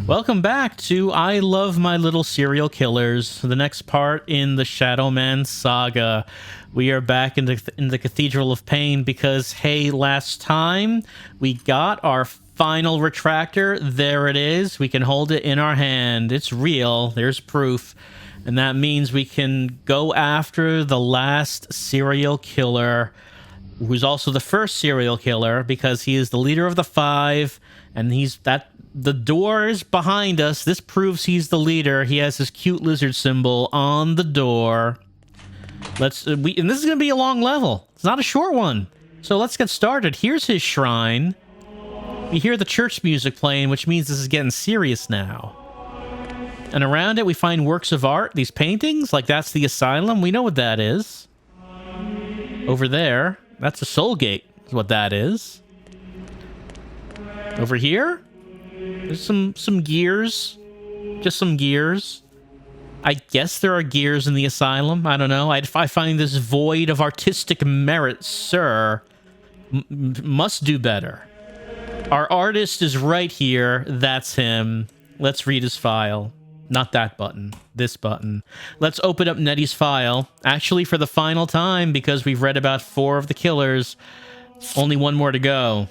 Welcome back to I Love My Little Serial Killers, the next part in the Shadow Man saga. We are back in the Cathedral of Pain because, hey, last time we got our final retractor. There it is. We can hold it in our hand. It's real. There's proof. And that means we can go after the last serial killer, who's also the first serial killer because he is the leader of the five, and the door is behind us. This proves he's the leader. He has his cute lizard symbol on the door. And this is going to be a long level. It's not a short one. So let's get started. Here's his shrine. We hear the church music playing, which means this is getting serious now. And around it, we find works of art, these paintings, like that's the asylum. We know what that is. Over there, that's a soul gate, is what that is. Over here, there's some gears. Just some gears. I guess there are gears in the asylum. I don't know. I find this void of artistic merit, sir. Must do better. Our artist is right here. That's him. Let's read his file. Not that button. This button. Let's open up Nettie's file. Actually, for the final time, because we've read about 4 of the killers. Only one more to go.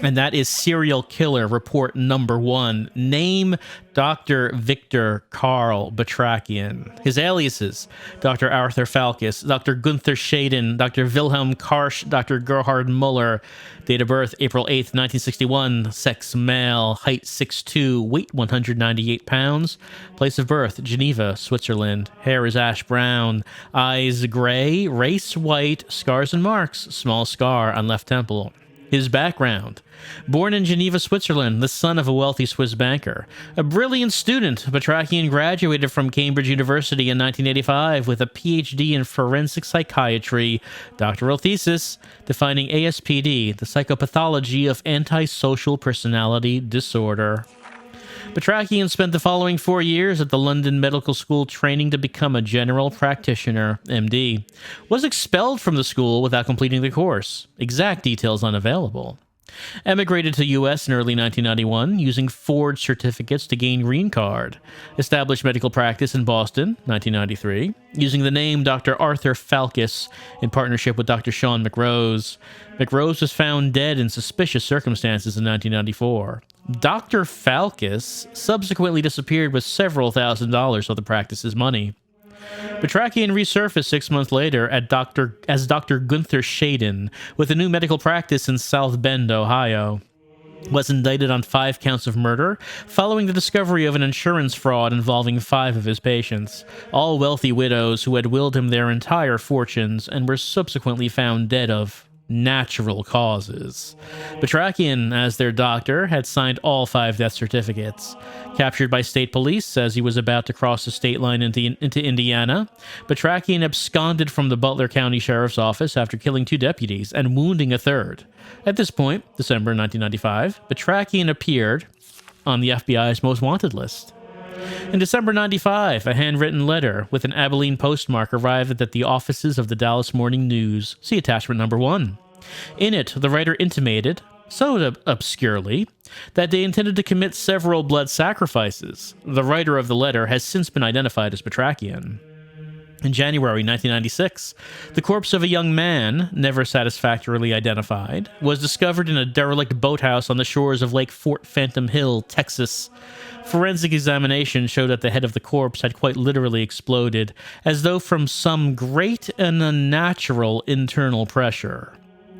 And that is Serial Killer Report Number 1. Name, Dr. Victor Karl Batrakian. His aliases, Dr. Arthur Falkus, Dr. Gunther Schaden, Dr. Wilhelm Karsch, Dr. Gerhard Muller. Date of birth, April 8th, 1961. Sex, male. Height, 6'2". Weight, 198 pounds. Place of birth, Geneva, Switzerland. Hair is ash brown. Eyes gray. Race, white. Scars and marks. Small scar on left temple. His background. Born in Geneva, Switzerland, the son of a wealthy Swiss banker. A brilliant student, Batrakian graduated from Cambridge University in 1985 with a Ph.D. in forensic psychiatry, doctoral thesis defining ASPD, the psychopathology of antisocial personality disorder. Batrakian spent the following 4 years at the London Medical School training to become a general practitioner, MD. Was expelled from the school without completing the course. Exact details unavailable. Emigrated to U.S. in early 1991, using forged certificates to gain green card. Established medical practice in Boston, 1993, using the name Dr. Arthur Falkus in partnership with Dr. Sean McRose. McRose was found dead in suspicious circumstances in 1994. Dr. Falkus subsequently disappeared with several $1,000s of the practice's money. Batrakian resurfaced 6 months later as Dr. Gunther Schaden with a new medical practice in South Bend, Ohio. Was indicted on 5 counts of murder following the discovery of an insurance fraud involving 5 of his patients, all wealthy widows who had willed him their entire fortunes and were subsequently found dead of natural causes. Batrakian, as their doctor, had signed all 5 death certificates. Captured by state police as he was about to cross the state line into Indiana, Batrakian absconded from the Butler County Sheriff's Office after killing 2 deputies and wounding a 3rd. At this point, December 1995, Batrakian appeared on the FBI's most wanted list. In December 95, a handwritten letter with an Abilene postmark arrived at the offices of the Dallas Morning News. See attachment number 1. In it, the writer intimated, somewhat obscurely, that they intended to commit several blood sacrifices. The writer of the letter has since been identified as Batrakian. In January 1996, the corpse of a young man, never satisfactorily identified, was discovered in a derelict boathouse on the shores of Lake Fort Phantom Hill, Texas. Forensic examination showed that the head of the corpse had quite literally exploded, as though from some great and unnatural internal pressure.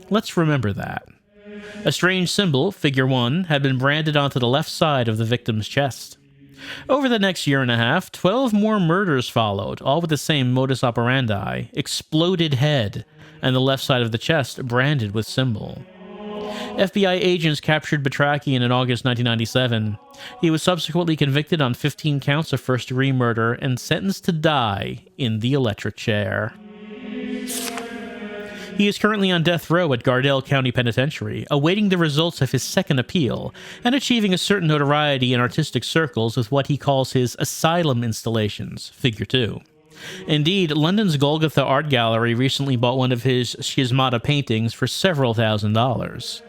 Let's remember that. A strange symbol, figure 1, had been branded onto the left side of the victim's chest. Over the next year and a half, 12 more murders followed, all with the same modus operandi, exploded head, and the left side of the chest branded with symbol. FBI agents captured Batrakian in August 1997. He was subsequently convicted on 15 counts of first-degree murder and sentenced to die in the electric chair. He is currently on death row at Gardelle County Penitentiary, awaiting the results of his second appeal, and achieving a certain notoriety in artistic circles with what he calls his asylum installations, figure 2. Indeed, London's Golgotha Art Gallery recently bought one of his schismata paintings for several $1,000s.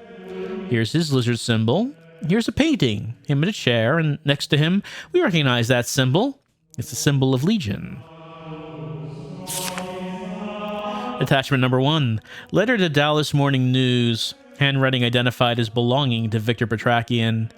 Here's his lizard symbol, Here's a painting, him in a chair, and next to him, we recognize that symbol. It's the symbol of Legion. Attachment number 1. Letter to Dallas Morning News. Handwriting identified as belonging to Victor Batrakian.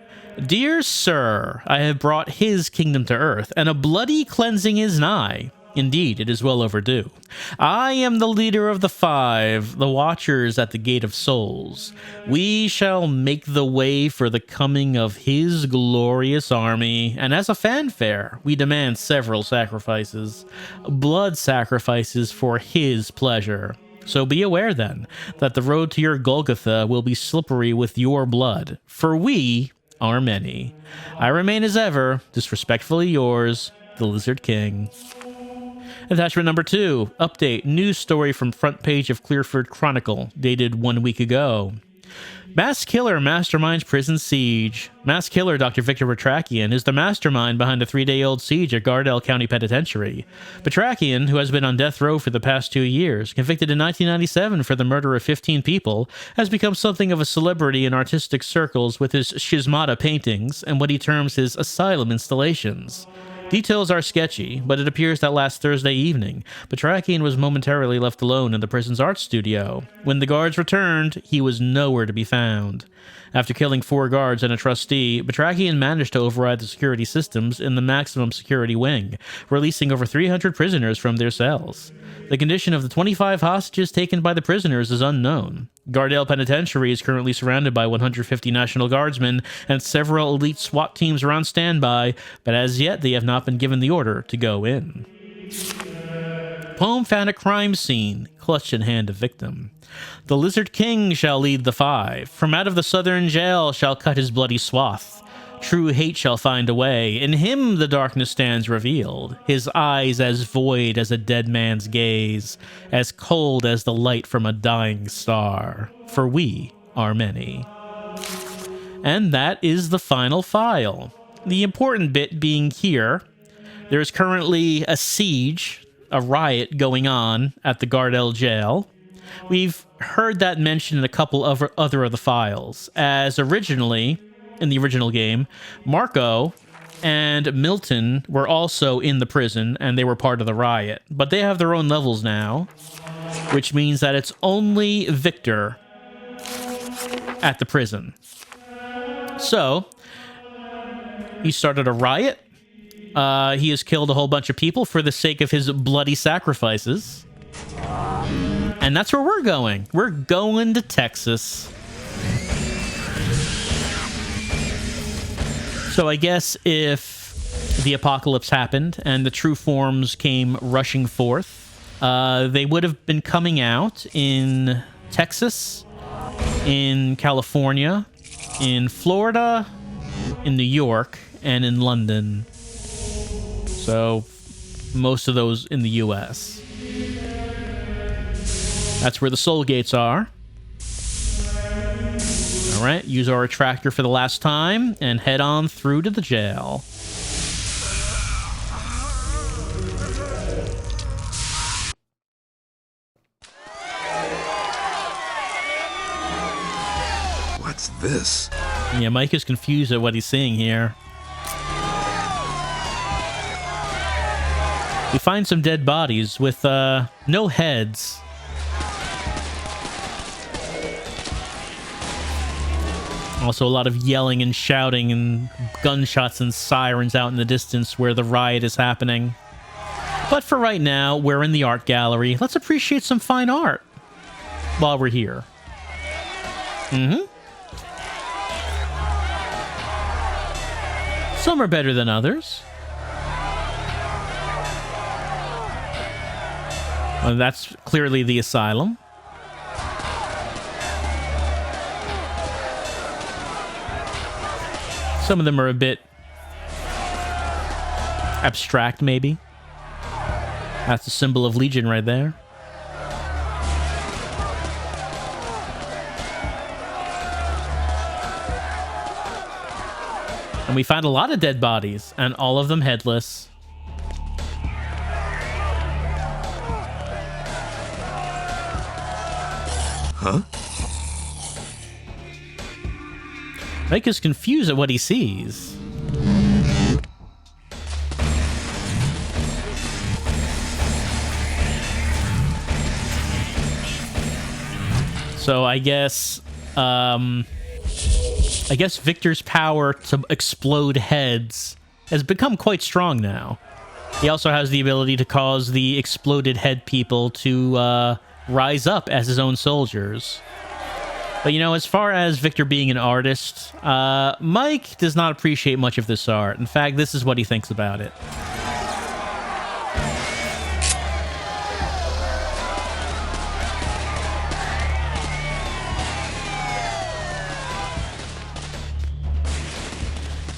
Dear Sir, I have brought his kingdom to earth, and a bloody cleansing is nigh. Indeed, it is well overdue. I am the leader of the 5, the watchers at the gate of souls. We shall make the way for the coming of his glorious army, and as a fanfare, we demand several sacrifices. Blood sacrifices for his pleasure. So be aware, then, that the road to your Golgotha will be slippery with your blood, for we are many. I remain as ever, disrespectfully yours, the Lizard King. Attachment number 2. Update. News story from front page of Clearford Chronicle, dated 1 week ago. Mass killer masterminds prison siege. Mass killer Dr. Victor Batrakian is the mastermind behind the 3-day-old siege at Gardelle County Penitentiary. Batrakian, who has been on death row for the past 2 years, convicted in 1997 for the murder of 15 people, has become something of a celebrity in artistic circles with his schismata paintings and what he terms his asylum installations. Details are sketchy, but it appears that last Thursday evening, Batrakian was momentarily left alone in the prison's art studio. When the guards returned, he was nowhere to be found. After killing 4 guards and a trustee, Batrakian managed to override the security systems in the maximum security wing, releasing over 300 prisoners from their cells. The condition of the 25 hostages taken by the prisoners is unknown. Gardelle Penitentiary is currently surrounded by 150 National Guardsmen, and several elite SWAT teams are on standby, but as yet they have not been given the order to go in. Poem found at crime scene, clutched in hand of victim. The Lizard King shall lead the 5. From out of the southern jail shall cut his bloody swath. True hate shall find a way. In him the darkness stands revealed. His eyes as void as a dead man's gaze, as cold as the light from a dying star. For we are many. And that is the final file. The important bit being here, there is currently a siege, a riot going on at the Gardelle jail. We've heard that mentioned in a couple of other of the files, as originally, in the original game, Marco and Milton were also in the prison, and they were part of the riot. But they have their own levels now, which means that it's only Victor at the prison. So, he started a riot. He has killed a whole bunch of people for the sake of his bloody sacrifices. And that's where we're going. We're going to Texas. So I guess if the apocalypse happened and the true forms came rushing forth, they would have been coming out in Texas, in California, in Florida, in New York, and in London. So most of those in the US. That's where the soul gates are. All right, use our attractor for the last time and head on through to the jail. What's this? Yeah, Mike is confused at what he's seeing here. We find some dead bodies with no heads. Also a lot of yelling and shouting and gunshots and sirens out in the distance where the riot is happening. But for right now, we're in the art gallery. Let's appreciate some fine art while we're here. Some are better than others. Well, that's clearly the asylum. Some of them are a bit abstract, maybe. That's the symbol of Legion right there. And we found a lot of dead bodies, and all of them headless. Huh? Mike is confused at what he sees. So I guess Victor's power to explode heads has become quite strong now. He also has the ability to cause the exploded head people to rise up as his own soldiers. But, you know, as far as Victor being an artist, Mike does not appreciate much of this art. In fact, this is what he thinks about it.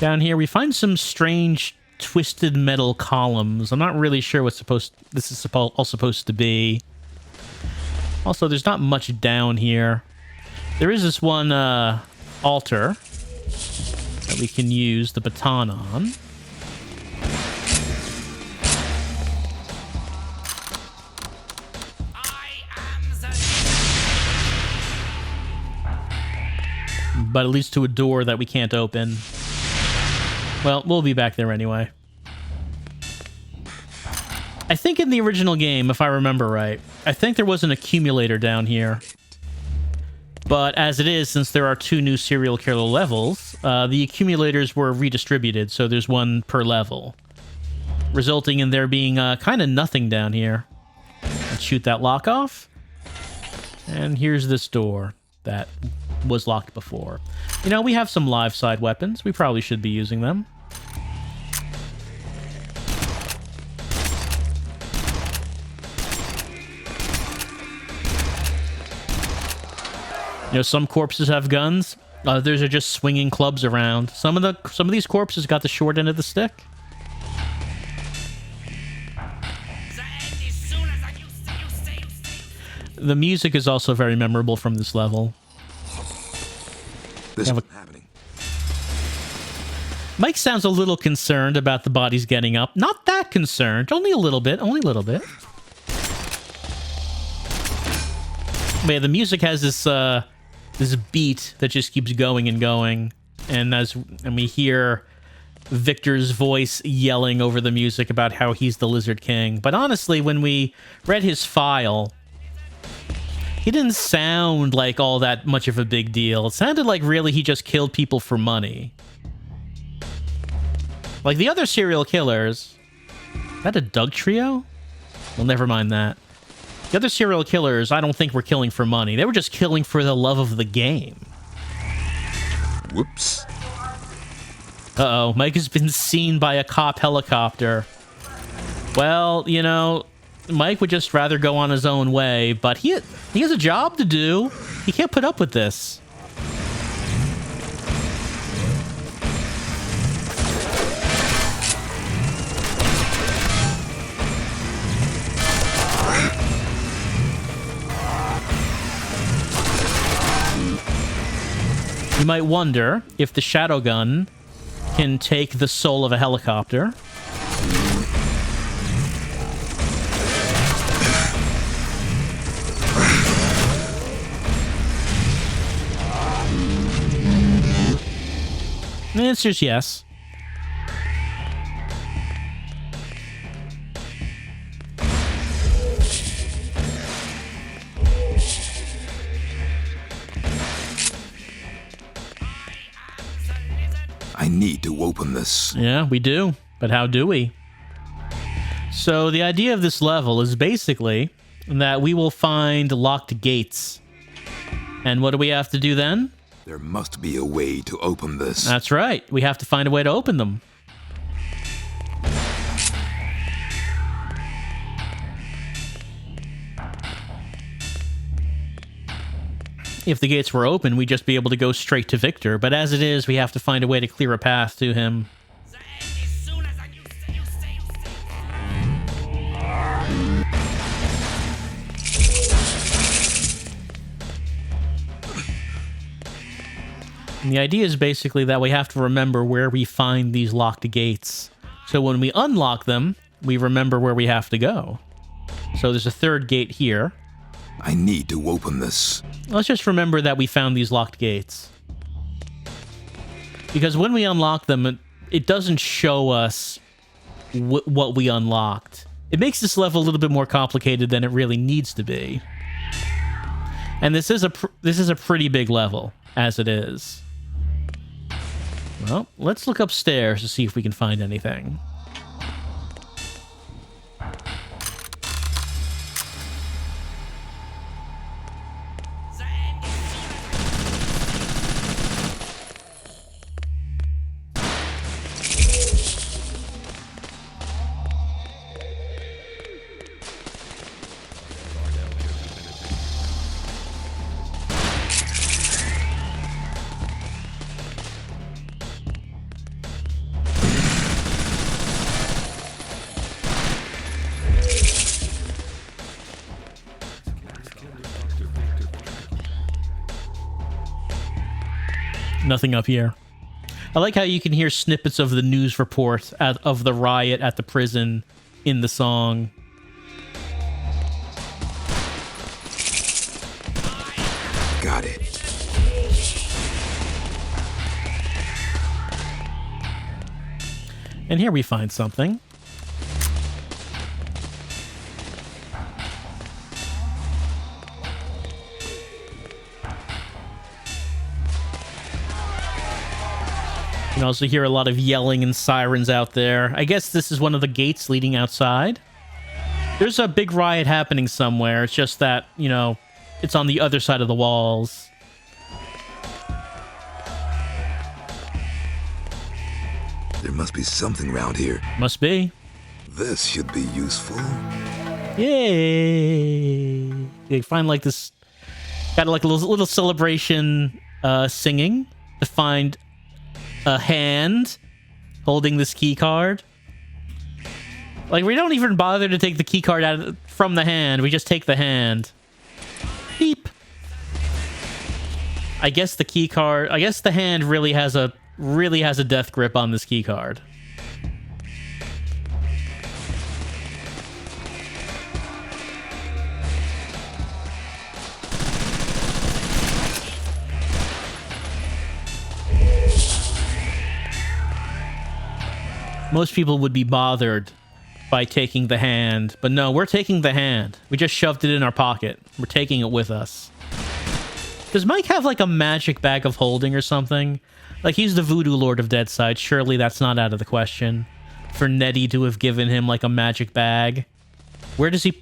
Down here, we find some strange twisted metal columns. I'm not really sure what this is all supposed to be. Also, there's not much down here. There is this one altar that we can use the baton on. But it leads to a door that we can't open. Well, we'll be back there anyway. I think in the original game, if I remember right, I think there was an accumulator down here. But as it is, since there are 2 new serial killer levels, the accumulators were redistributed, so there's 1 per level, resulting in there being kind of nothing down here. Let's shoot that lock off. And here's this door that was locked before. You know, we have some live side weapons. We probably should be using them. You know, some corpses have guns. Others are just swinging clubs around. Some of these corpses got the short end of the stick. The music is also very memorable from this level. This is happening. Mike sounds a little concerned about the bodies getting up. Not that concerned. Only a little bit. Only a little bit. But yeah, the music has this this beat that just keeps going and going, and we hear Victor's voice yelling over the music about how he's the Lizard King. But honestly, when we read his file, he didn't sound like all that much of a big deal. It sounded like really he just killed people for money. Like the other serial killers. Is that a Doug trio? Well, never mind that. The other serial killers, I don't think were killing for money. They were just killing for the love of the game. Whoops. Uh-oh, Mike has been seen by a cop helicopter. Well, you know, Mike would just rather go on his own way, but he has a job to do. He can't put up with this. You might wonder if the shadow gun can take the soul of a helicopter. The answer is yes. I need to open this. Yeah, we do. But how do we? So the idea of this level is basically that we will find locked gates. And what do we have to do then? There must be a way to open this. That's right. We have to find a way to open them. If the gates were open, we'd just be able to go straight to Victor. But as it is, we have to find a way to clear a path to him. And the idea is basically that we have to remember where we find these locked gates. So when we unlock them, we remember where we have to go. So there's a third gate here. I need to open this. Let's just remember that we found these locked gates. Because when we unlock them, it doesn't show us what we unlocked. It makes this level a little bit more complicated than it really needs to be. And this is a pretty big level, as it is. Well, let's look upstairs to see if we can find anything. Nothing up here. I like how you can hear snippets of the news report of the riot at the prison in the song. Got it. And here we find something. You can also hear a lot of yelling and sirens out there. I guess this is one of the gates leading outside. There's a big riot happening somewhere. It's just that, you know, it's on the other side of the walls. There must be something around here. Must be. This should be useful. Yay! They find like this, got like a little celebration singing to find a hand holding this key card. Like, we don't even bother to take the key card from the hand. We just take the hand. Beep. I guess the key card, I guess the hand really has a death grip on this key card. Most people would be bothered by taking the hand, but no, we're taking the hand. We just shoved it in our pocket. We're taking it with us. Does Mike have like a magic bag of holding or something? Like, he's the voodoo lord of Deadside. Surely that's not out of the question for Nettie to have given him like a magic bag. Where does he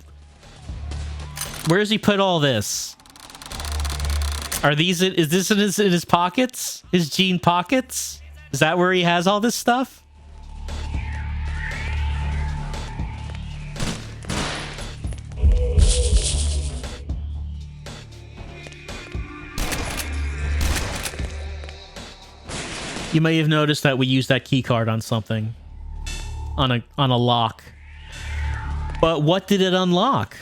put all this? Is this in his pockets? His jean pockets? Is that where he has all this stuff? You may have noticed that we used that key card on something. On a lock. But what did it unlock?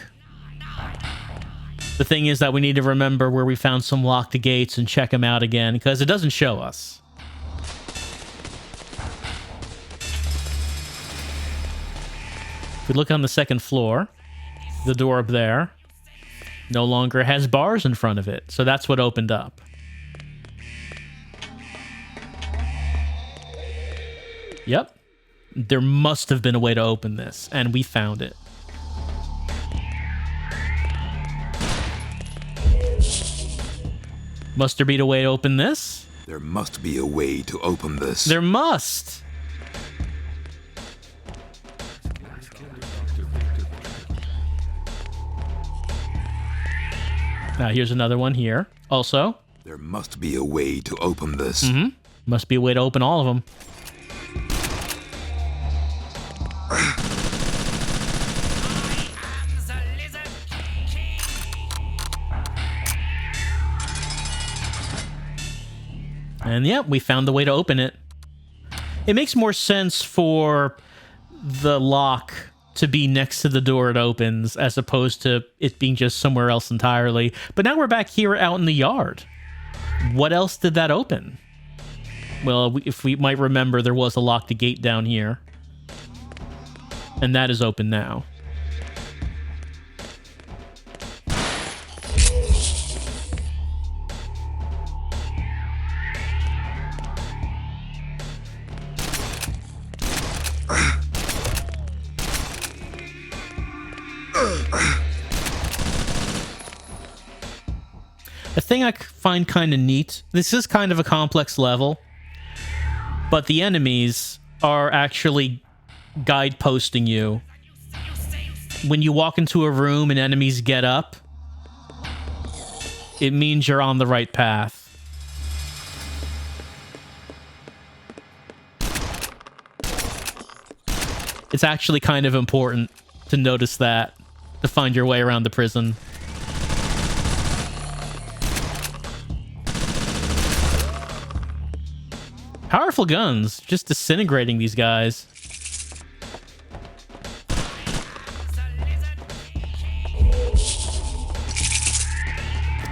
The thing is that we need to remember where we found some locked gates and check them out again, because it doesn't show us. If we look on the second floor, the door up there no longer has bars in front of it, so that's what opened up. Yep. There must have been a way to open this, and we found it. Must there be a way to open this? There must be a way to open this. There must! Now, here's another one here. Also. There must be a way to open this. Mm-hmm. Must be a way to open all of them. And yeah, we found the way to open it. It makes more sense for the lock to be next to the door it opens as opposed to it being just somewhere else entirely. But now we're back here out in the yard. What else did that open? Well, if we might remember, there was a locked gate down here. And that is open now. A thing I find kind of neat, this is kind of a complex level, but the enemies are actually guideposting you. When you walk into a room and enemies get up, it means you're on the right path. It's actually kind of important to notice that, to find your way around the prison. Powerful guns, just disintegrating these guys.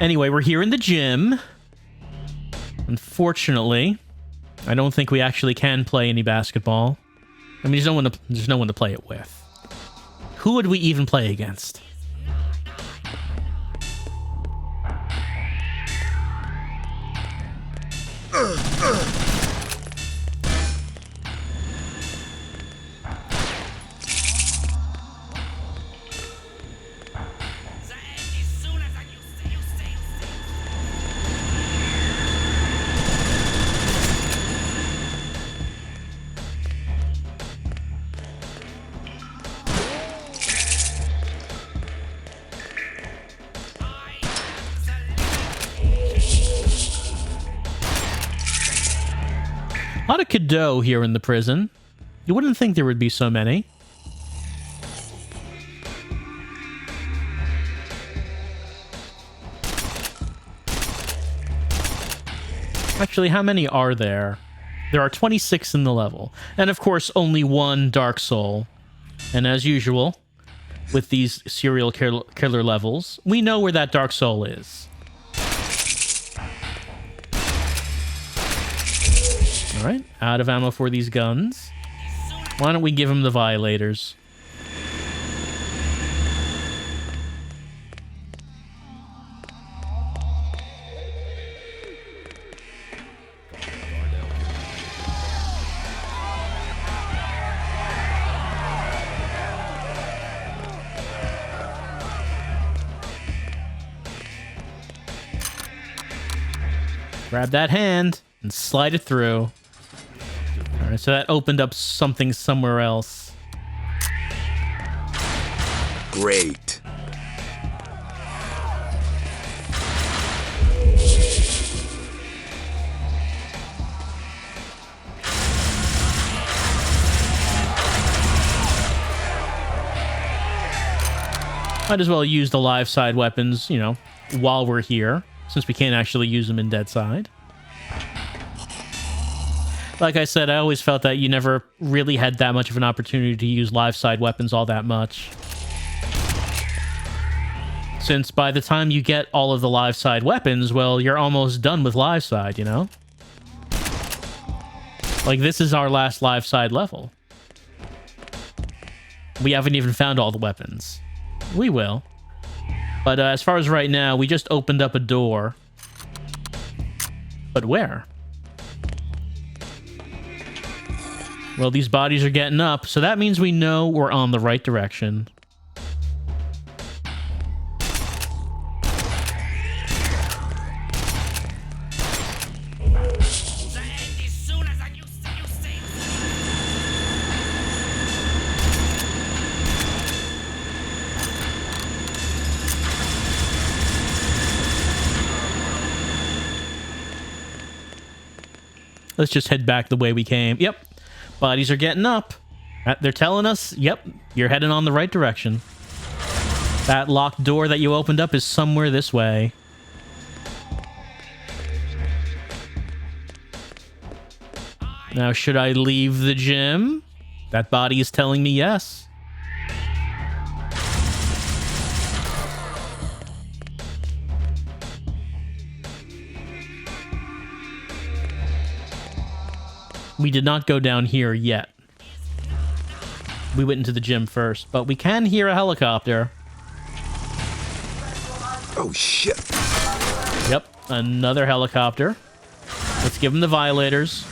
Anyway, we're here in the gym. Unfortunately, I don't think we actually can play any basketball. I mean, there's no one to play it with. Who would we even play against? A lot of Gardelle here in the prison. You wouldn't think there would be so many. Actually, how many are there? There are 26 in the level. And of course, only one Dark Soul. And as usual, with these serial killer levels, we know where that Dark Soul is. Alright, out of ammo for these guns. Why don't we give him the violators? Grab that hand and slide it through. Alright, so that opened up something somewhere else. Great. Might as well use the live side weapons, you know, while we're here, since we can't actually use them in dead side. Like I said, I always felt that you never really had that much of an opportunity to use live side weapons all that much. Since by the time you get all of the live side weapons, well, you're almost done with live side, you know? Like, this is our last live side level. We haven't even found all the weapons. We will. But as far as right now, we just opened up a door. But where? Well, these bodies are getting up, so that means we know we're on the right direction. Let's just head back the way we came. Yep. Bodies are getting up. They're telling us, yep, you're heading on the right direction. That locked door that you opened up is somewhere this way. Now, should I leave the gym? That body is telling me yes. We did not go down here yet. We went into the gym first, but we can hear a helicopter. Oh, shit. Yep, another helicopter. Let's give him the violators.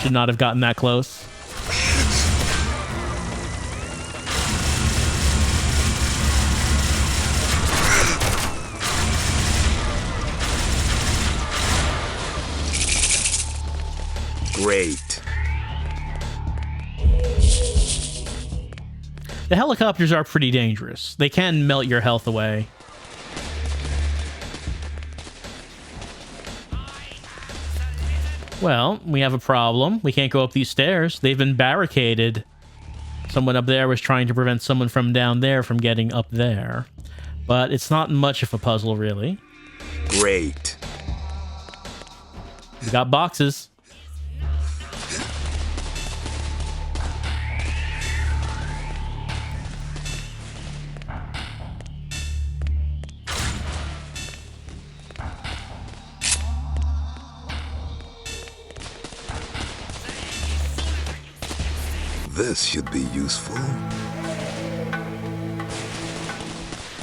Should not have gotten that close. Great. The helicopters are pretty dangerous. They can melt your health away. Well, we have a problem. We can't go up these stairs. They've been barricaded. Someone up there was trying to prevent someone from down there from getting up there. But it's not much of a puzzle, really. Great. We got boxes. This should be useful.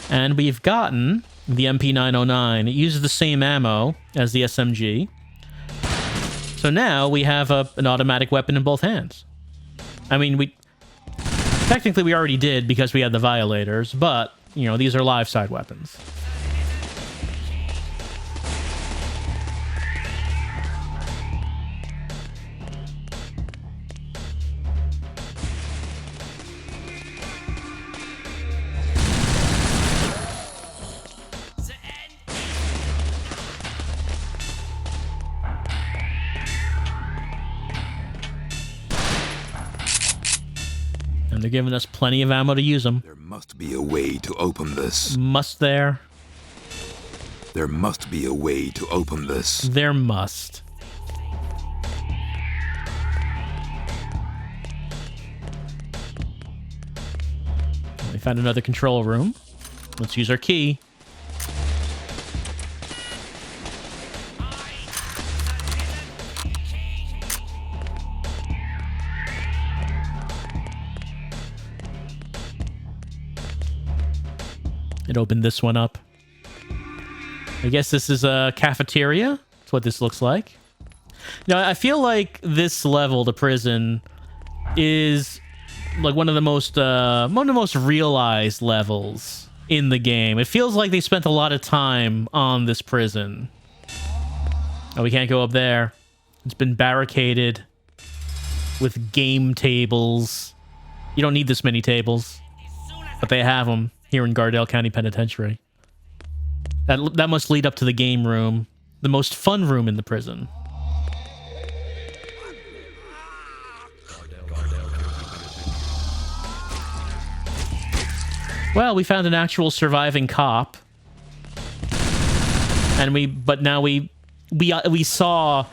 And we've gotten the MP909. It uses the same ammo as the SMG. So now we have an automatic weapon in both hands. I mean, technically we already did because we had the violators, but, you know, these are live side weapons. And they're giving us plenty of ammo to use them. There must be a way to open this. Must there? There must be a way to open this. There must. We found another control room. Let's use our key. It opened this one up. I guess this is a cafeteria. That's what this looks like. Now, I feel like this level, the prison, is like one of the most realized levels in the game. It feels like they spent a lot of time on this prison. Oh, we can't go up there. It's been barricaded with game tables. You don't need this many tables, but they have them here in Gardelle County Penitentiary. That must lead up to the game room, the most fun room in the prison. Well, we found an actual surviving cop, and but now we saw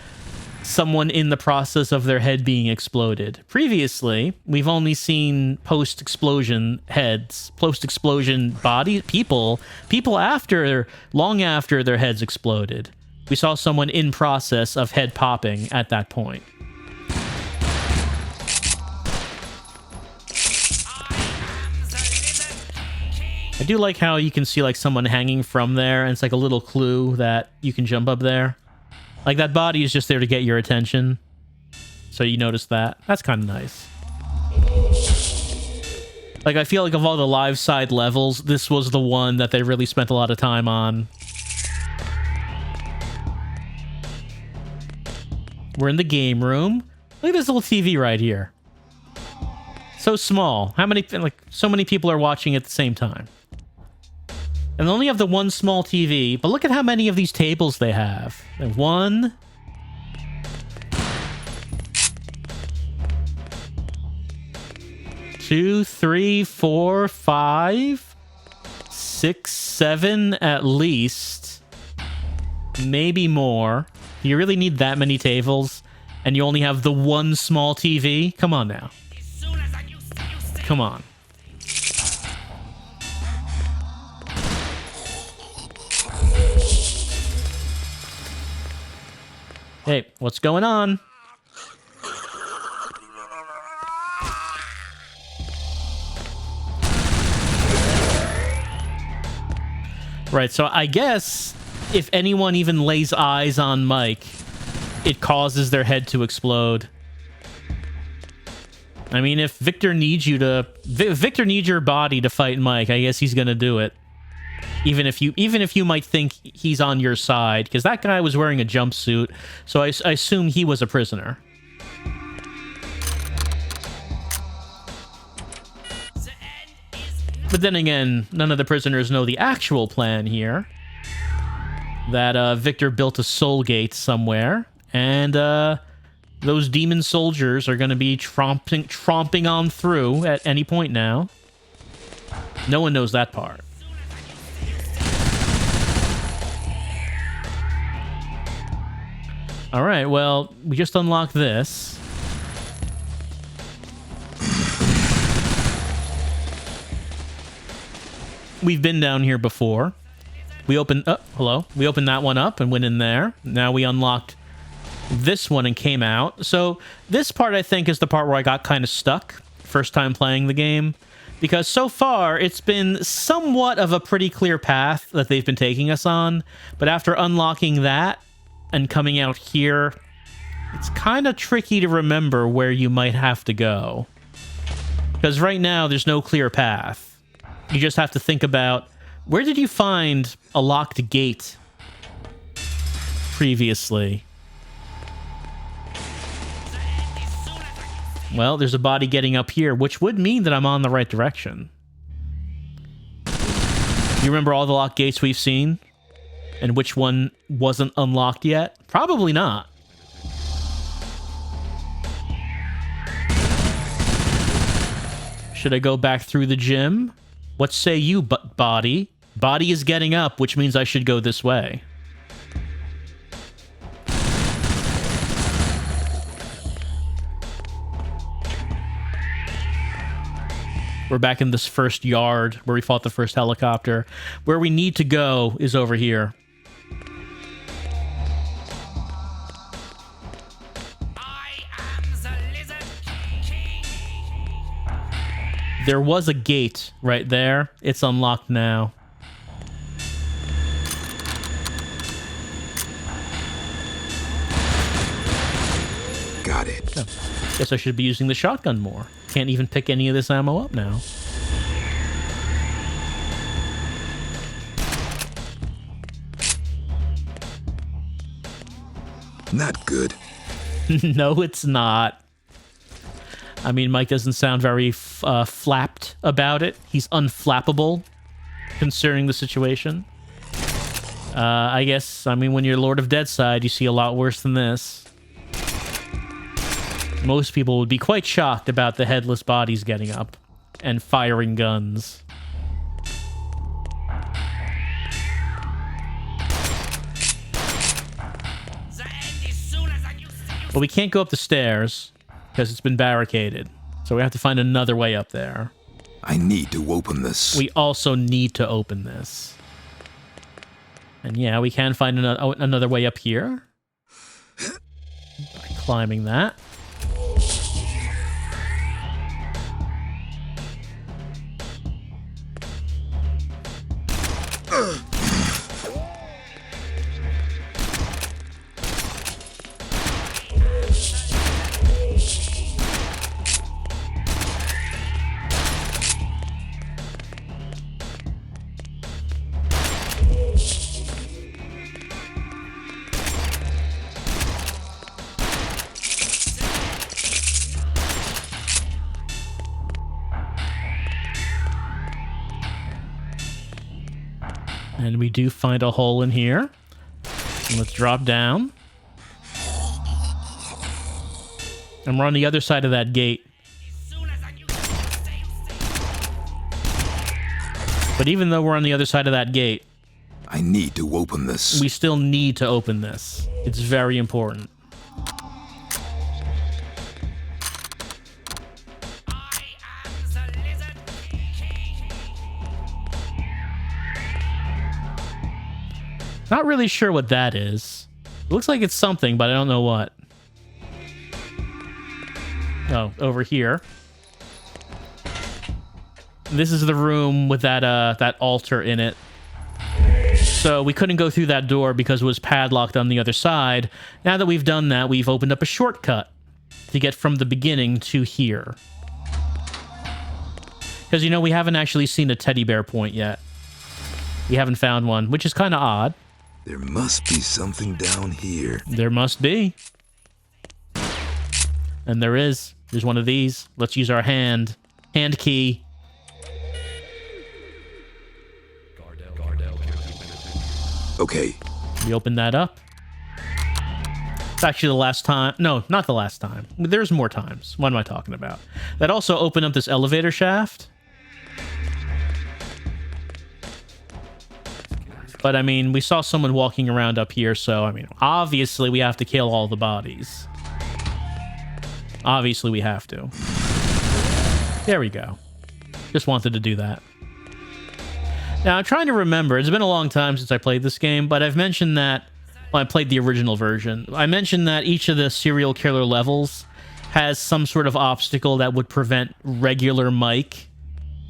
someone in the process of their head being exploded. Previously, we've only seen post-explosion heads, post-explosion body people long after their heads exploded. We saw someone in process of head popping at that point. I do like how you can see like someone hanging from there, and it's like a little clue that you can jump up there. Like, that body is just there to get your attention. So you notice that. That's kind of nice. Like, I feel like of all the live side levels, this was the one that they really spent a lot of time on. We're in the game room. Look at this little TV right here. So small. How many, like, so many people are watching at the same time. And they only have the one small TV, but look at how many of these tables they have. 1, 2, 3, 4, 5, 6, 7 at least. Maybe more. Do you really need that many tables? And you only have the one small TV? Come on now. Come on. Hey, what's going on? Right, so I guess if anyone even lays eyes on Mike, it causes their head to explode. I mean, if Victor needs you to... Victor needs your body to fight Mike, I guess he's gonna do it. Even if you might think he's on your side, because that guy was wearing a jumpsuit, so I assume he was a prisoner. But then again, none of the prisoners know the actual plan here. That Victor built a soul gate somewhere, and those demon soldiers are going to be tromping on through at any point now. No one knows that part. Alright, well, we just unlocked this. We've been down here before. We opened... Oh, hello. We opened that one up and went in there. Now we unlocked this one and came out. So this part, I think, is the part where I got kind of stuck first time playing the game. Because so far, it's been somewhat of a pretty clear path that they've been taking us on. But after unlocking that and coming out here, it's kind of tricky to remember where you might have to go. Because right now, there's no clear path. You just have to think about, where did you find a locked gate previously? Well, there's a body getting up here, which would mean that I'm on the right direction. You remember all the locked gates we've seen? And which one wasn't unlocked yet? Probably not. Should I go back through the gym? What say you, body? Body is getting up, which means I should go this way. We're back in this first yard where we fought the first helicopter. Where we need to go is over here. There was a gate right there. It's unlocked now. Got it. Oh, guess I should be using the shotgun more. Can't even pick any of this ammo up now. Not good. No, it's not. I mean, Mike doesn't sound very flapped about it. He's unflappable, considering the situation. I guess, I mean, when you're Lord of Deadside, you see a lot worse than this. Most people would be quite shocked about the headless bodies getting up and firing guns. But we can't go up the stairs because it's been barricaded. So we have to find another way up there. I need to open this. We also need to open this. And yeah, we can find another way up here. By climbing that. And we do find a hole in here. And let's drop down. And we're on the other side of that gate. But even though we're on the other side of that gate, I need to open this. we still need to open this. It's very important. Not really sure what that is. It looks like it's something, but I don't know what. Oh, over here. This is the room with that that altar in it. So we couldn't go through that door because it was padlocked on the other side. Now that we've done that, we've opened up a shortcut to get from the beginning to here. Because, you know, we haven't actually seen a teddy bear point yet. We haven't found one, which is kind of odd. There must be something down here. There must be. And there is. There's one of these. Let's use our hand key. Okay. We open that up. It's actually the last time. No, not the last time. There's more times. What am I talking about? That also opened up this elevator shaft. But, I mean, we saw someone walking around up here, so, I mean, obviously we have to kill all the bodies. Obviously we have to. There we go. Just wanted to do that. Now, I'm trying to remember. It's been a long time since I played this game, but I've mentioned that... Well, I played the original version. I mentioned that each of the serial killer levels has some sort of obstacle that would prevent regular Mike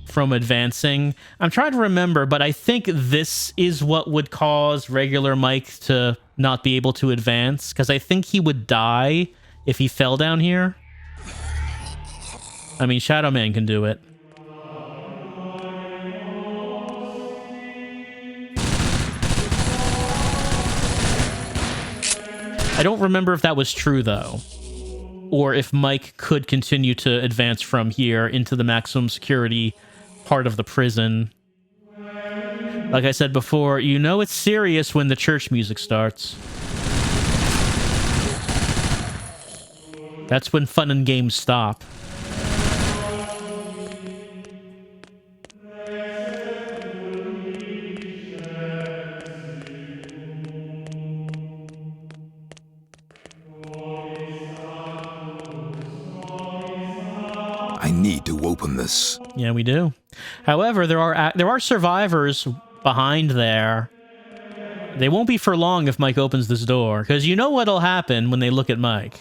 from advancing. I'm trying to remember, but I think this is what would cause regular Mike to not be able to advance, because I think he would die if he fell down here. I mean, Shadow Man can do it. I don't remember if that was true, though, or if Mike could continue to advance from here into the maximum security part of the prison. Like I said before, you know it's serious when the church music starts. That's when fun and games stop. I need to open this. Yeah, we do. However, there are survivors behind there. They won't be for long if Mike opens this door, because you know what'll happen when they look at Mike.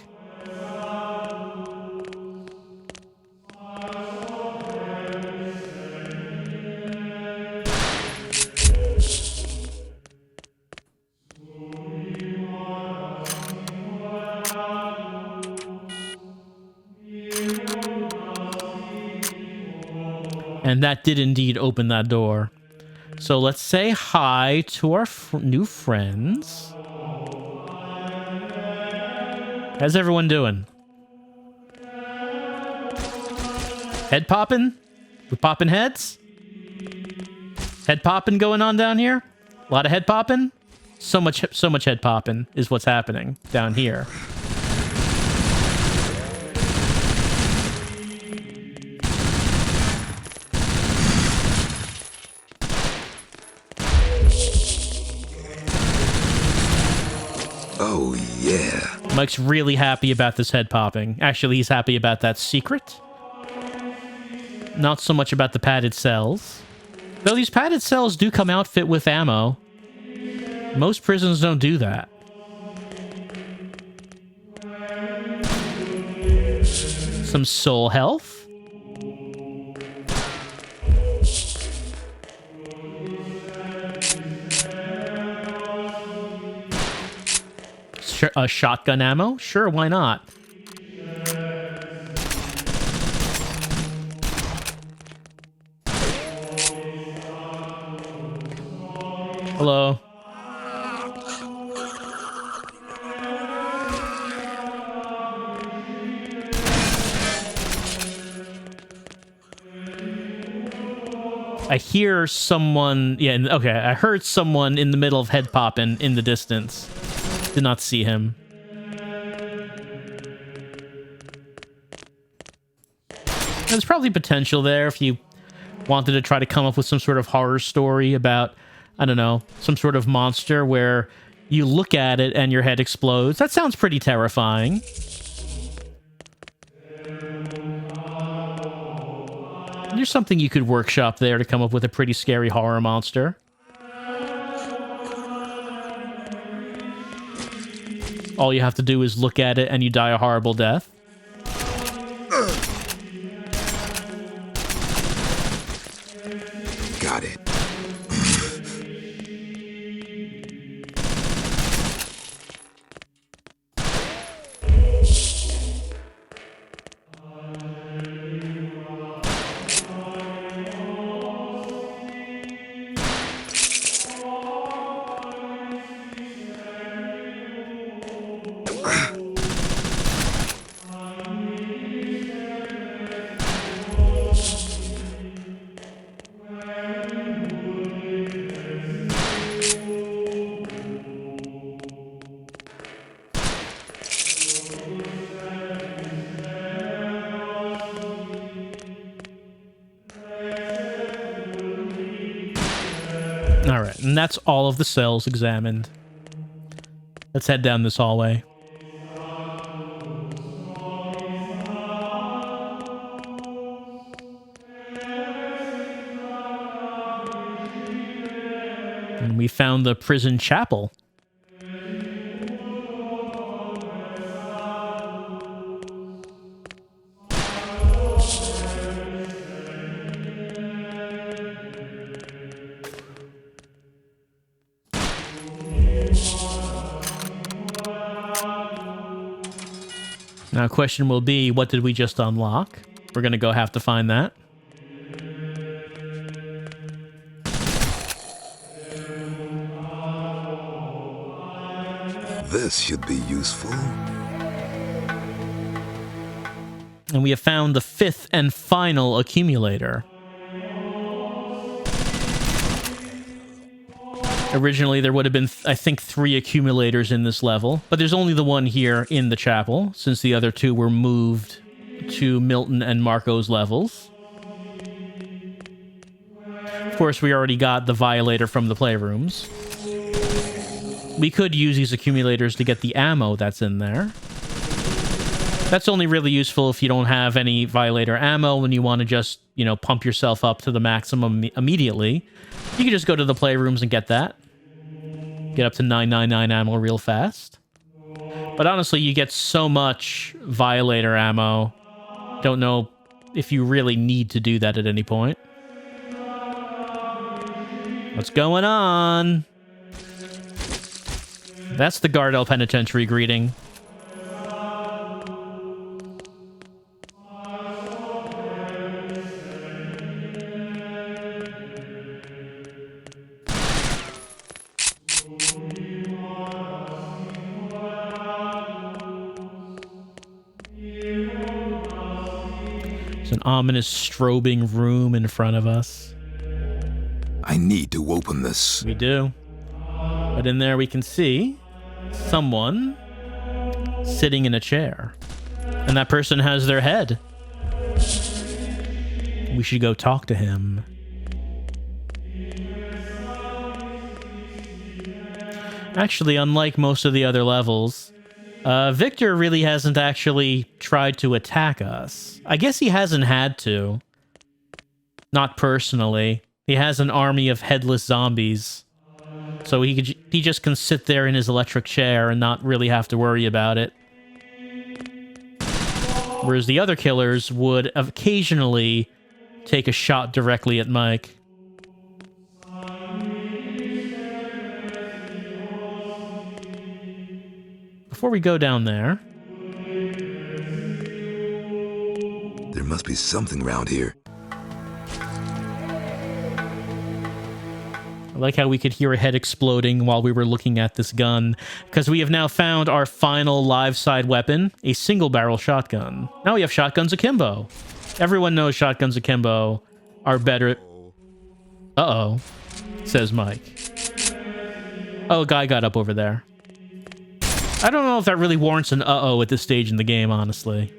And that did indeed open that door. So let's say hi to our new friends. How's everyone doing? Head popping? We popping heads? Head popping going on down here? A lot of head popping? So much head popping is what's happening down here. Oh, yeah. Mike's really happy about this head popping. Actually, he's happy about that secret. Not so much about the padded cells. Though these padded cells do come outfit with ammo. Most prisons don't do that. Some soul health. Shotgun ammo? Sure, why not? Hello. I hear someone... Yeah, okay, I heard someone in the middle of head popping in the distance. Did not see him. There's probably potential there if you wanted to try to come up with some sort of horror story about, I don't know, some sort of monster where you look at it and your head explodes. That sounds pretty terrifying. There's something you could workshop there to come up with a pretty scary horror monster. All you have to do is look at it and you die a horrible death. Got it. Alright, and that's all of the cells examined. Let's head down this hallway. And we found the prison chapel. Now, question will be, what did we just unlock? We're gonna go have to find that. This should be useful. And we have found the 5th and final accumulator. Originally, there would have been, I think, 3 accumulators in this level, but there's only the one here in the chapel, since the other 2 were moved to Milton and Marco's levels. Of course, we already got the violator from the playrooms. We could use these accumulators to get the ammo that's in there. That's only really useful if you don't have any violator ammo and you want to just, you know, pump yourself up to the maximum immediately. You can just go to the playrooms and get that. Get up to 999 ammo real fast. But honestly, you get so much violator ammo. Don't know if you really need to do that at any point. What's going on? That's the Gardelle Penitentiary greeting. There's an ominous strobing room in front of us. I need to open this. We do. But in there we can see someone sitting in a chair. And that person has their head. We should go talk to him. Actually, unlike most of the other levels, Victor really hasn't actually tried to attack us. I guess he hasn't had to. Not personally. He has an army of headless zombies. So he just can sit there in his electric chair and not really have to worry about it. Whereas the other killers would occasionally take a shot directly at Mike. Before we go down there... There must be something around here. I like how we could hear a head exploding while we were looking at this gun, because we have now found our final live side weapon, a single barrel shotgun. Now we have shotguns akimbo. Everyone knows shotguns akimbo are better. Uh-oh, says Mike. Oh, a guy got up over there. I don't know if that really warrants an uh-oh at this stage in the game, honestly.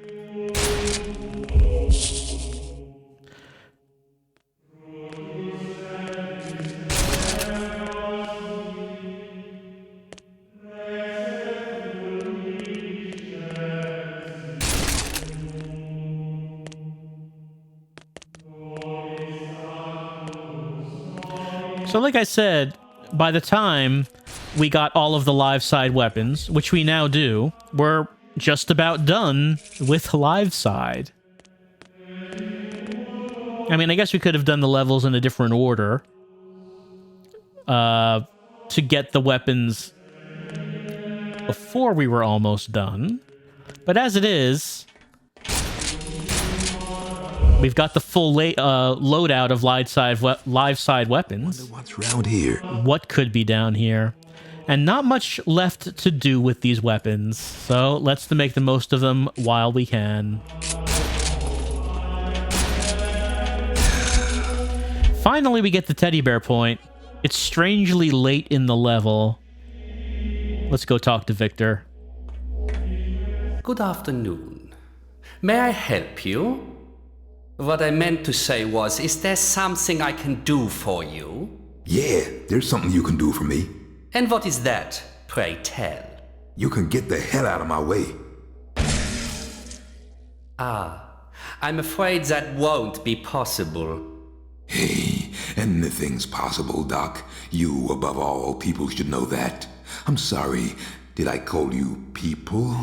So like I said, by the time we got all of the live side weapons, which we now do, we're just about done with live side. I mean, I guess we could have done the levels in a different order to get the weapons before we were almost done. But as it is, we've got the full loadout of live side weapons. Wonder what's around here. What could be down here? And not much left to do with these weapons, so let's make the most of them while we can. Finally, we get the teddy bear point. It's strangely late in the level. Let's go talk to Victor. Good afternoon. May I help you? What I meant to say was, is there something I can do for you? Yeah, there's something you can do for me. And what is that, pray tell? You can get the hell out of my way. I'm afraid that won't be possible. Hey, anything's possible, Doc. You, above all people, should know that. I'm sorry. Did I call you people?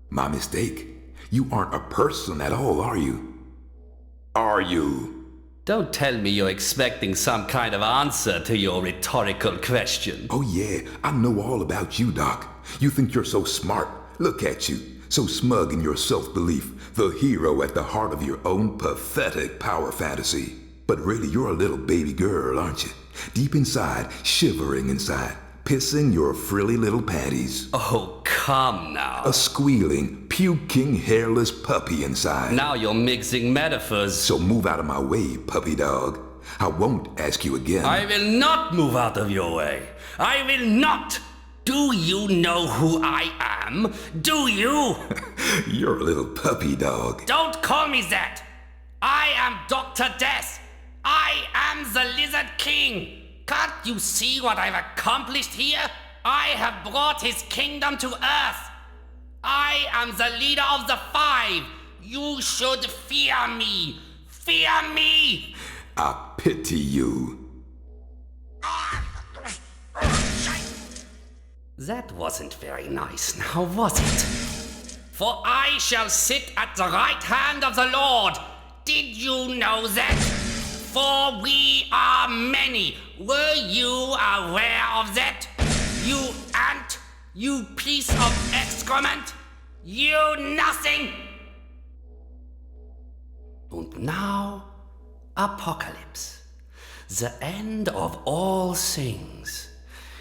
My mistake. You aren't a person at all, are you? Are you? Don't tell me you're expecting some kind of answer to your rhetorical question. Oh yeah, I know all about you, Doc. You think you're so smart. Look at you. So smug in your self-belief. The hero at the heart of your own pathetic power fantasy. But really, you're a little baby girl, aren't you? Deep inside, shivering inside, pissing your frilly little panties. Oh, come now. A squealing, puking, hairless puppy inside. Now you're mixing metaphors. So move out of my way, puppy dog. I won't ask you again. I will not move out of your way. I will not. Do you know who I am? Do you? You're a little puppy dog. Don't call me that. I am Dr. Death. I am the Lizard King. Can't you see what I've accomplished here? I have brought his kingdom to Earth. I am the leader of the Five. You should fear me. Fear me. I pity you. That wasn't very nice, now was it? For I shall sit at the right hand of the Lord. Did you know that? For we are many. Were you aware of that? You ant, you piece of excrement, you nothing. And now, apocalypse, the end of all things.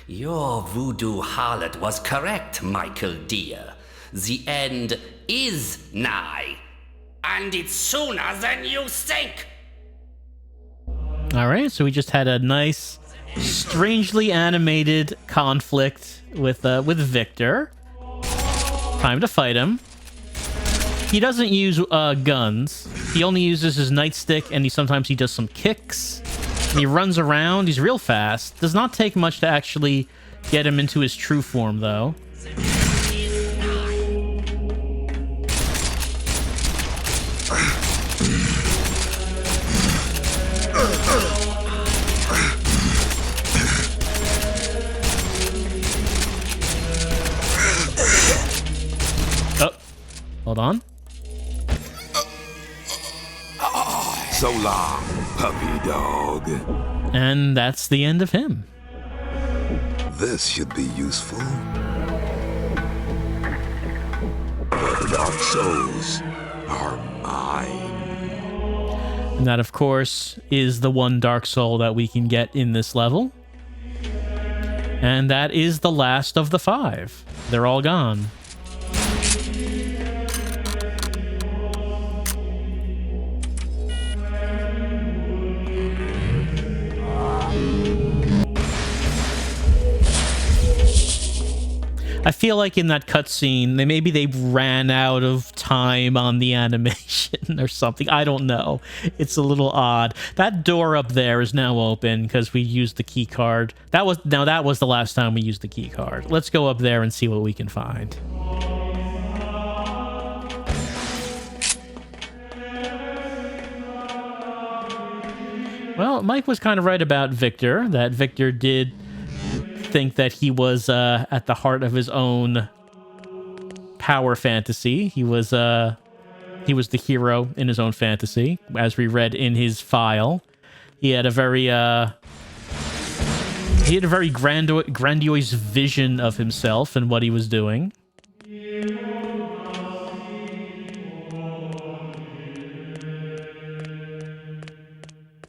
Your voodoo harlot was correct, Michael dear. The end is nigh, and it's sooner than you think. All right, so we just had a nice, strangely animated conflict with Victor. Time to fight him. He doesn't use guns. He only uses his nightstick, and sometimes he does some kicks. And he runs around. He's real fast. Does not take much to actually get him into his true form, though. Oh, hold on. So long, puppy dog. And that's the end of him. This should be useful. The Dark Souls are mine. And that, of course, is the one Dark Soul that we can get in this level. And that is the last of the 5. They're all gone. I feel like in that cutscene, maybe they ran out of time on the animation or something. I don't know. It's a little odd. That door up there is now open because we used the key card. That was the last time we used the key card. Let's go up there and see what we can find. Well, Mike was kind of right about Victor, that Victor did think that he was at the heart of his own power fantasy. He was the hero in his own fantasy, as we read in his file. He had a very grandiose vision of himself and what he was doing.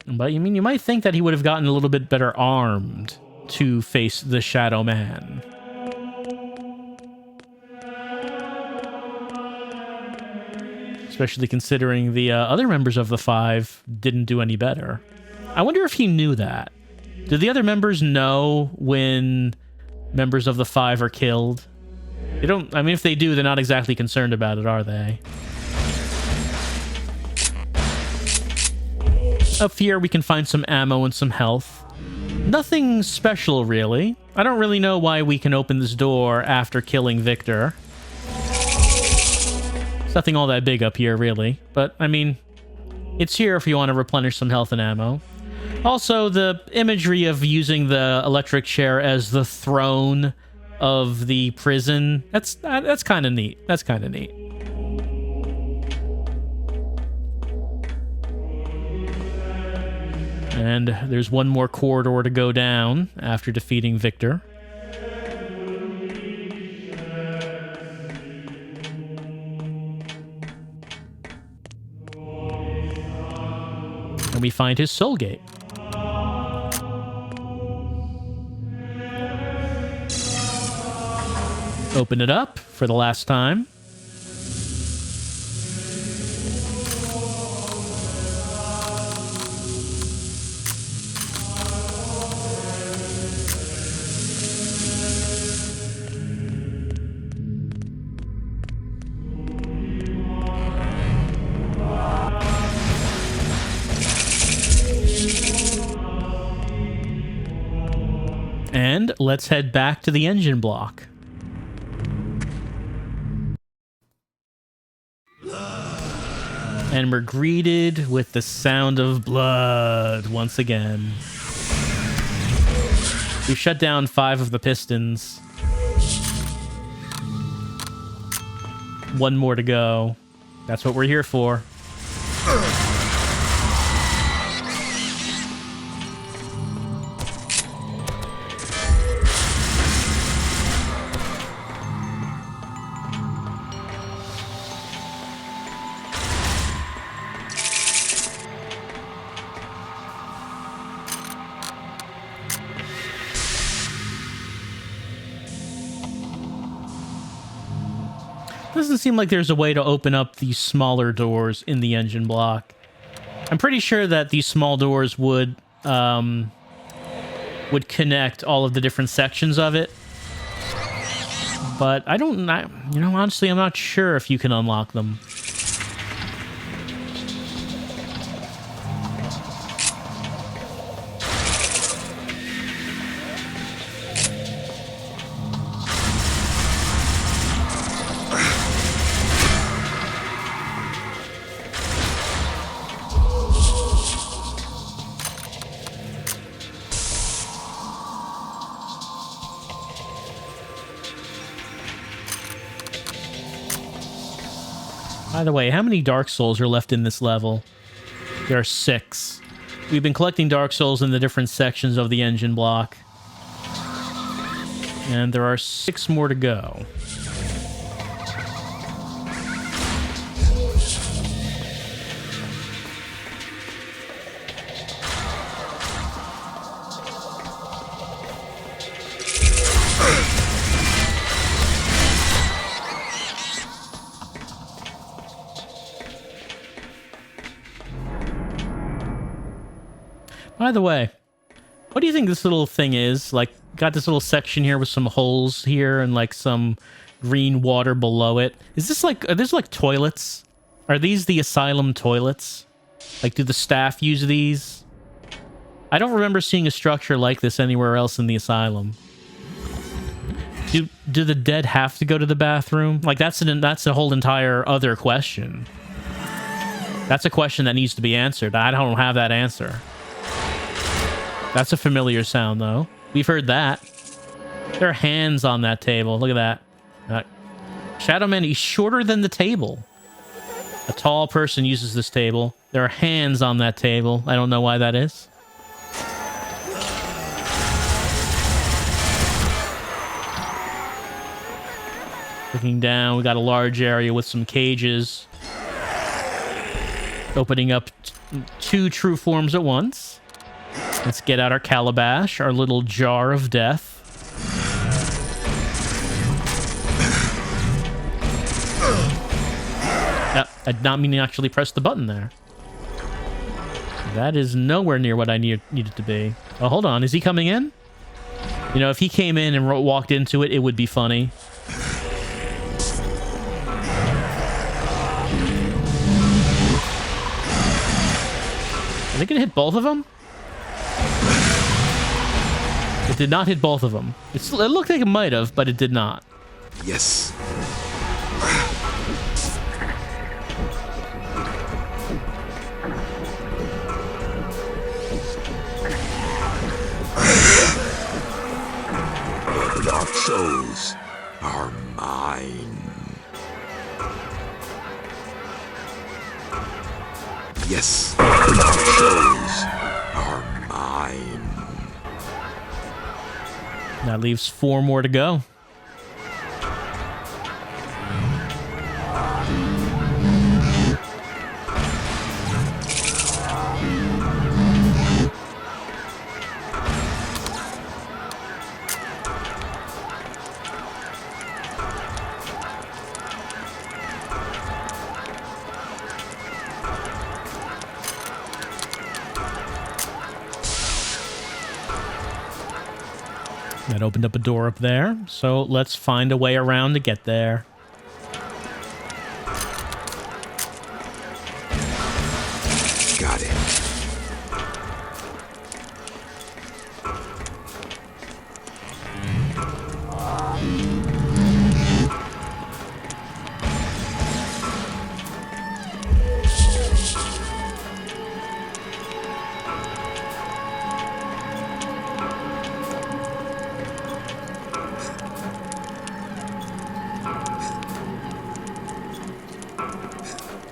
But you might think that he would have gotten a little bit better armed to face the Shadow Man. Especially considering the other members of the 5 didn't do any better. I wonder if he knew that. Do the other members know when members of the 5 are killed? They don't. I mean, if they do, they're not exactly concerned about it, are they? Up here, we can find some ammo and some health. Nothing special, really. I don't really know why we can open this door after killing Victor. There's nothing all that big up here, really. But, I mean, it's here if you want to replenish some health and ammo. Also, the imagery of using the electric chair as the throne of the prison, that's kind of neat. That's kind of neat. And there's one more corridor to go down after defeating Victor. And we find his soul gate. Open it up for the last time. And let's head back to the engine block. And we're greeted with the sound of blood once again. We've shut down 5 of the pistons. One more to go. That's what we're here for. Doesn't seem like there's a way to open up these smaller doors in the engine block. I'm pretty sure that these small doors would connect all of the different sections of it. But honestly, I'm not sure if you can unlock them. By the way, how many Dark Souls are left in this level? There are 6. We've been collecting Dark Souls in the different sections of the engine block. And there are 6 more to go. By the way, what do you think this little thing is? Like, got this little section here with some holes here and like some green water below it. Is this like, are these like toilets? Are these the asylum toilets? Like, do the staff use these? I don't remember seeing a structure like this anywhere else in the asylum. Do the dead have to go to the bathroom? Like, that's a whole entire other question. That's a question that needs to be answered. I don't have that answer. That's a familiar sound, though. We've heard that. There are hands on that table. Look at that. Shadow Man, he's shorter than the table. A tall person uses this table. There are hands on that table. I don't know why that is. Looking down, we got a large area with some cages. Opening up 2 true forms at once. Let's get out our calabash, our little jar of death. Yep, I did not mean to actually press the button there. That is nowhere near what I needed to be. Oh, hold on. Is he coming in? You know, if he came in and walked into it, it would be funny. Are they going to hit both of them? It did not hit both of them. It looked like it might have, but it did not. Yes. The dark souls are mine. Yes, the dark souls are mine. That leaves 4 more to go. That opened up a door up there, so let's find a way around to get there. Got it.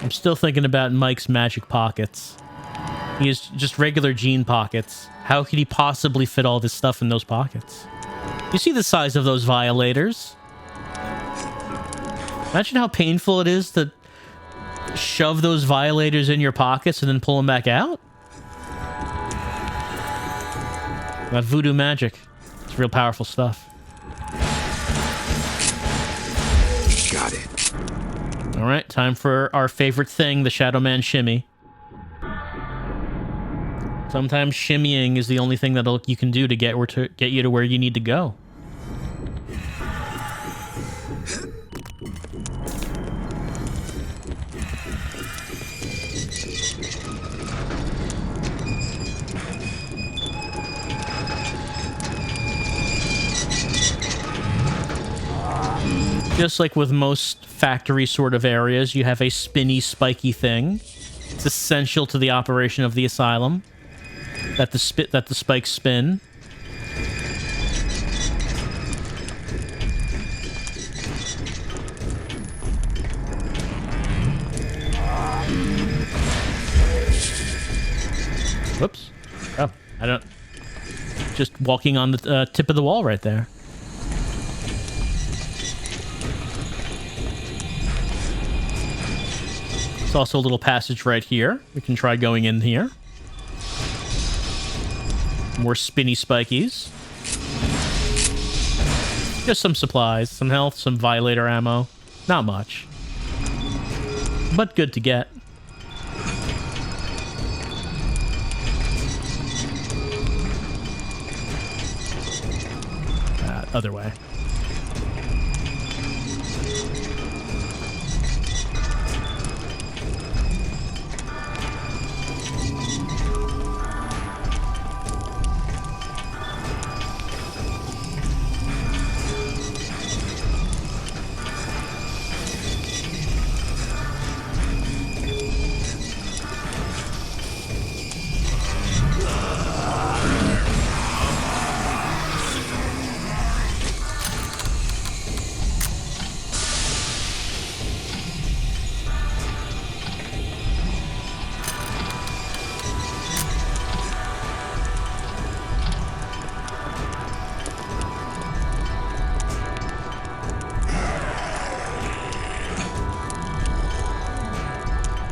I'm still thinking about Mike's magic pockets. He has just regular jean pockets. How could he possibly fit all this stuff in those pockets? You see the size of those violators? Imagine how painful it is to shove those violators in your pockets and then pull them back out. That voodoo magic. It's real powerful stuff. Got it. All right, time for our favorite thing, the Shadow Man shimmy. Sometimes shimmying is the only thing that you can do to get you to where you need to go. Just like with most factory sort of areas, you have a spinny, spiky thing. It's essential to the operation of the asylum that the spikes spin. Whoops. Oh, I don't... Just walking on the tip of the wall right there. There's also a little passage right here. We can try going in here. More spinny spikies. Just some supplies, some health, some violator ammo. Not much. But good to get. Other way.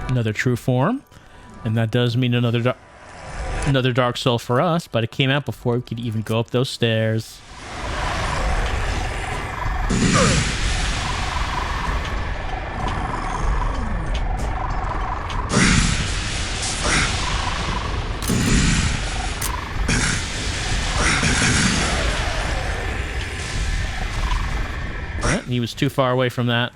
Another true form, and that does mean another dark soul for us, but it came out before we could even go up those stairs. He was too far away from that.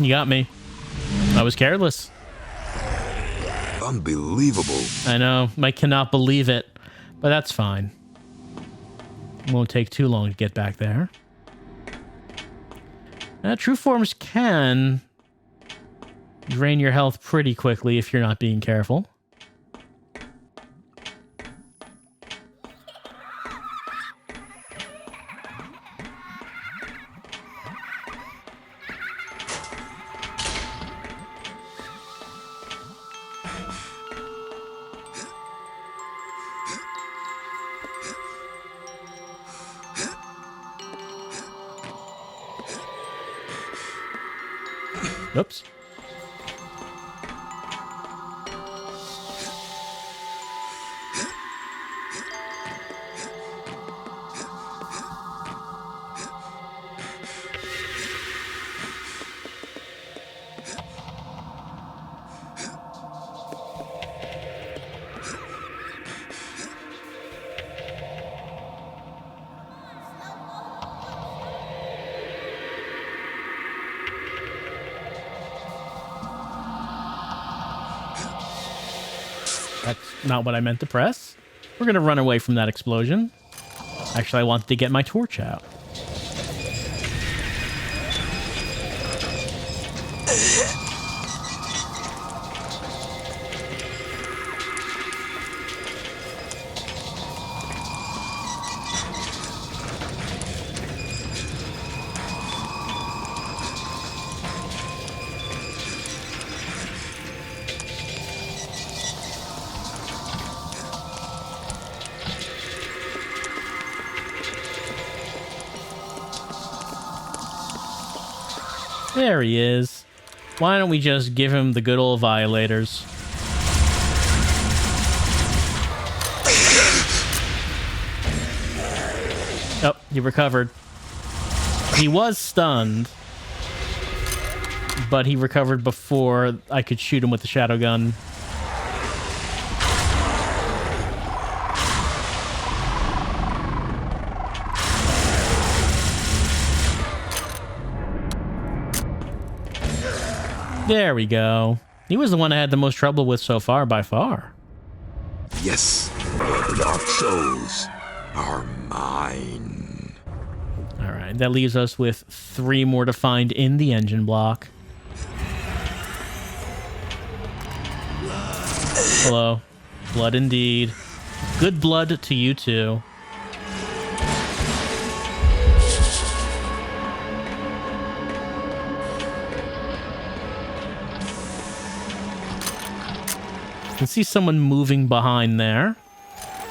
You got me. I was careless. Unbelievable. I know. I cannot believe it. But that's fine. It won't take too long to get back there. True forms can drain your health pretty quickly if you're not being careful. Oops. That's not what I meant to press. We're going to run away from that explosion. Actually, I wanted to get my torch out. There he is. Why don't we just give him the good old violators? Oh, he recovered. He was stunned, but he recovered before I could shoot him with the shadow gun. There we go. He was the one I had the most trouble with so far, by far. Yes, the dark souls are mine. All right, that leaves us with 3 more to find in the engine block. Hello. Blood indeed. Good blood to you too. I can see someone moving behind there.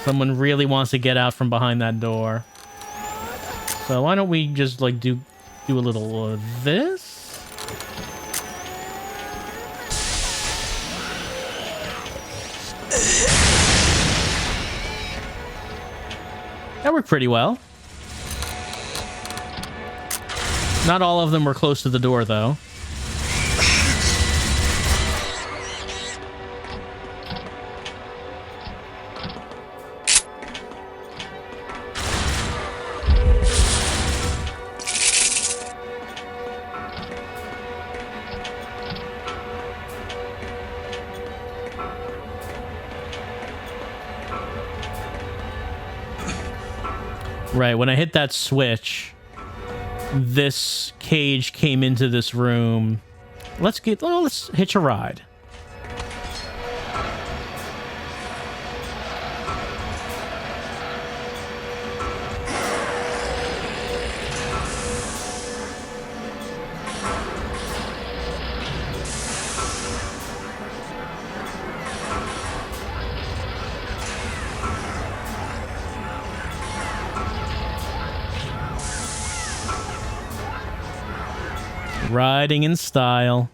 Someone really wants to get out from behind that door. So why don't we just like do a little of this? That worked pretty well. Not all of them were close to the door though. Right, when I hit that switch, this cage came into this room. Let's hitch a ride. Riding in style.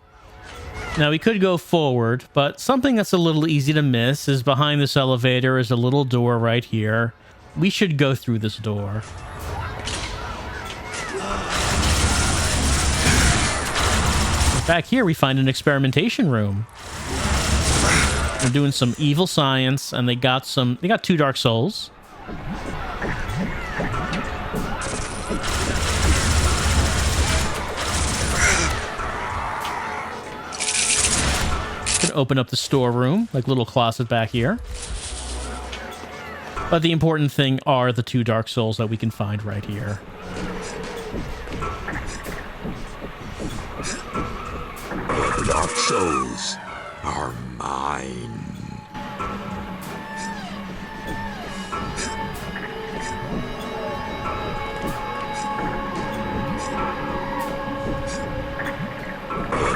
Now we could go forward, but something that's a little easy to miss is behind this elevator is a little door right here. We should go through this door. Back here we find an experimentation room. They're doing some evil science, and they got 2 Dark Souls. open up the storeroom, like little closet back here. But the important thing are the 2 Dark Souls that we can find right here. The Dark Souls are mine.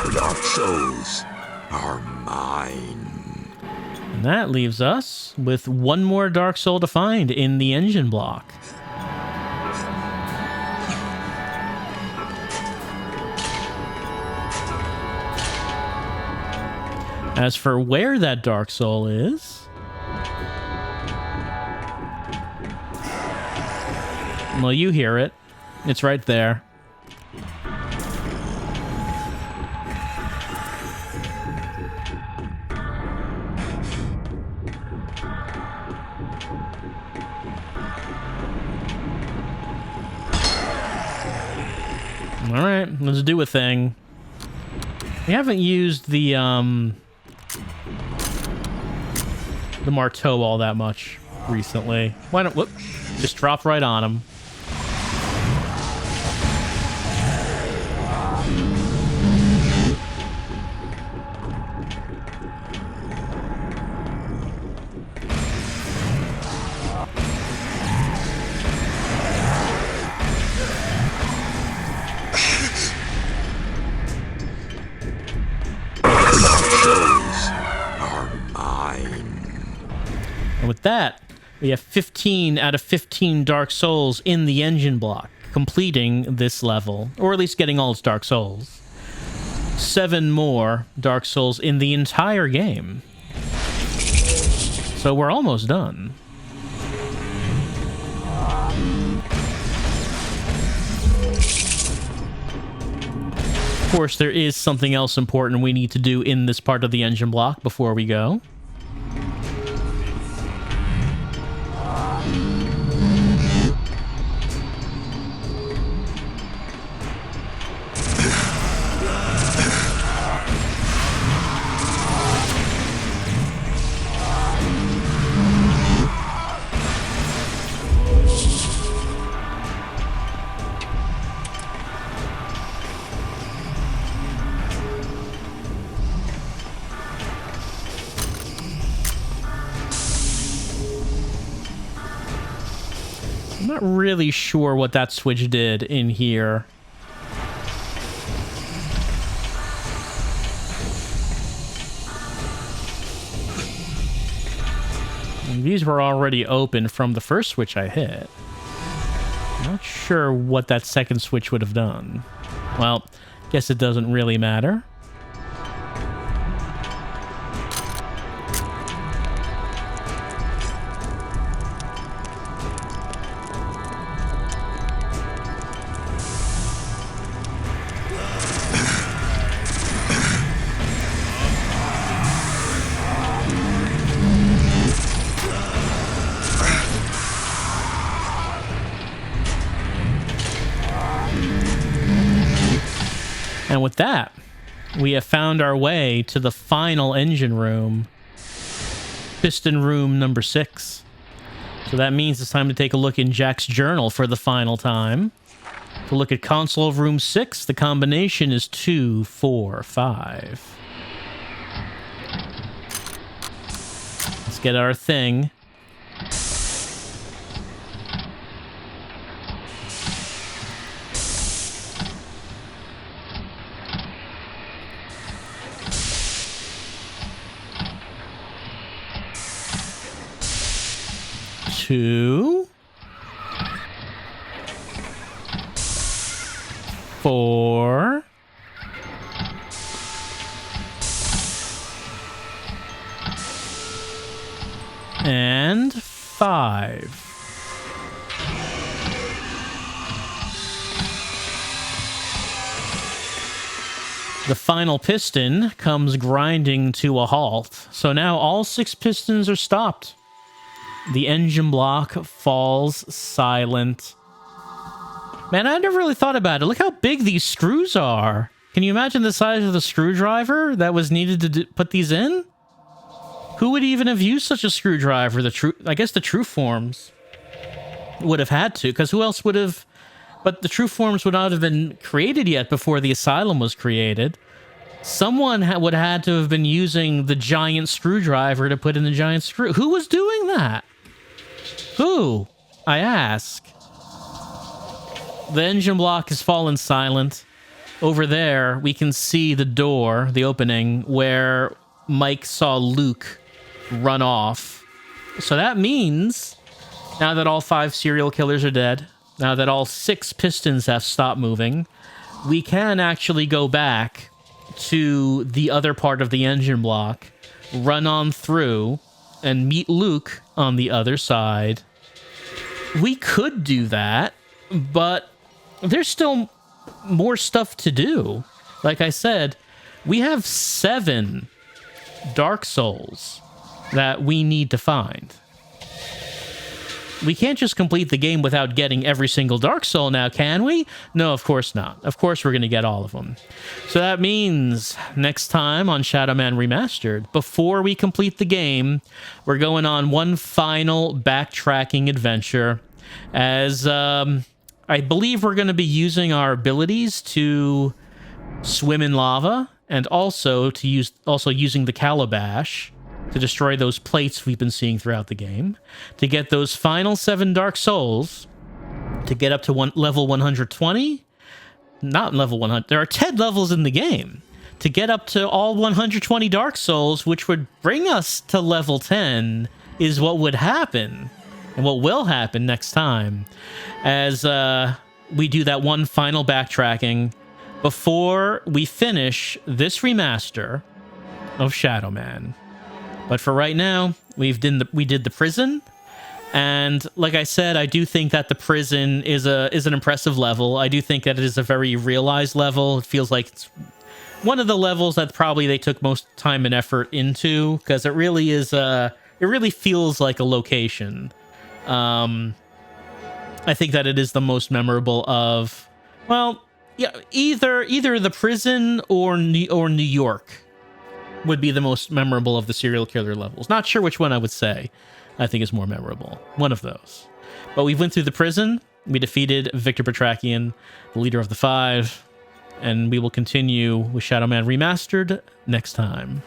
The Dark Souls are mine. And that leaves us with 1 more Dark Soul to find in the engine block. As for where that Dark Soul is, well, you hear it. It's right there. All right, let's do a thing. We haven't used the marteau all that much recently. Why don't... Whoop. Just drop right on him. And with that, we have 15 out of 15 Dark Souls in the engine block, completing this level, or at least getting all its Dark Souls. 7 more Dark Souls in the entire game. So we're almost done. Of course, there is something else important we need to do in this part of the engine block before we go. I'm not really sure what that switch did in here. And these were already open from the first switch I hit. Not sure what that second switch would have done. Well, guess it doesn't really matter. And with that, we have found our way to the final engine room. Piston room number 6. So that means it's time to take a look in Jack's journal for the final time. To look at console room 6, the combination is 2, 4, 5. Let's get our thing. Two, 4, and 5. The final piston comes grinding to a halt. So now all 6 pistons are stopped. The engine block falls silent. Man, I never really thought about it. Look how big these screws are. Can you imagine the size of the screwdriver that was needed to put these in? Who would even have used such a screwdriver? I guess the true forms would have had to, because who else would have? But the true forms would not have been created yet before the asylum was created. Someone would have had to have been using the giant screwdriver to put in the giant screw. Who was doing that? Who? I ask. The engine block has fallen silent. Over there, we can see the door, the opening, where Mike saw Luke run off. So that means, now that all 5 serial killers are dead, now that all 6 pistons have stopped moving, we can actually go back to the other part of the engine block, run on through, and meet Luke on the other side. We could do that, but there's still more stuff to do. Like I said, we have 7 Dark Souls that we need to find. We can't just complete the game without getting every single Dark Soul now, can we? No, of course not. Of course we're going to get all of them. So that means next time on Shadow Man Remastered, before we complete the game, we're going on one final backtracking adventure, as I believe we're going to be using our abilities to swim in lava, and also using the calabash to destroy those plates we've been seeing throughout the game, to get those final 7 Dark Souls, to get up to level 120. Not level 100. There are 10 levels in the game. To get up to all 120 Dark Souls, which would bring us to level 10, is what would happen, and what will happen next time, as we do that one final backtracking before we finish this remaster of Shadow Man. But for right now, we did the prison, and like I said, I do think that the prison is an impressive level. I do think that it is a very realized level. It feels like it's one of the levels that probably they took most time and effort into, because it really is it really feels like a location. I think that it is the most memorable of, well, yeah, either the prison or New York would be the most memorable of the serial killer levels. Not sure which one I would say I think is more memorable. One of those. But we went through the prison. We defeated Victor Batrakian, the leader of the 5. And we will continue with Shadow Man Remastered next time.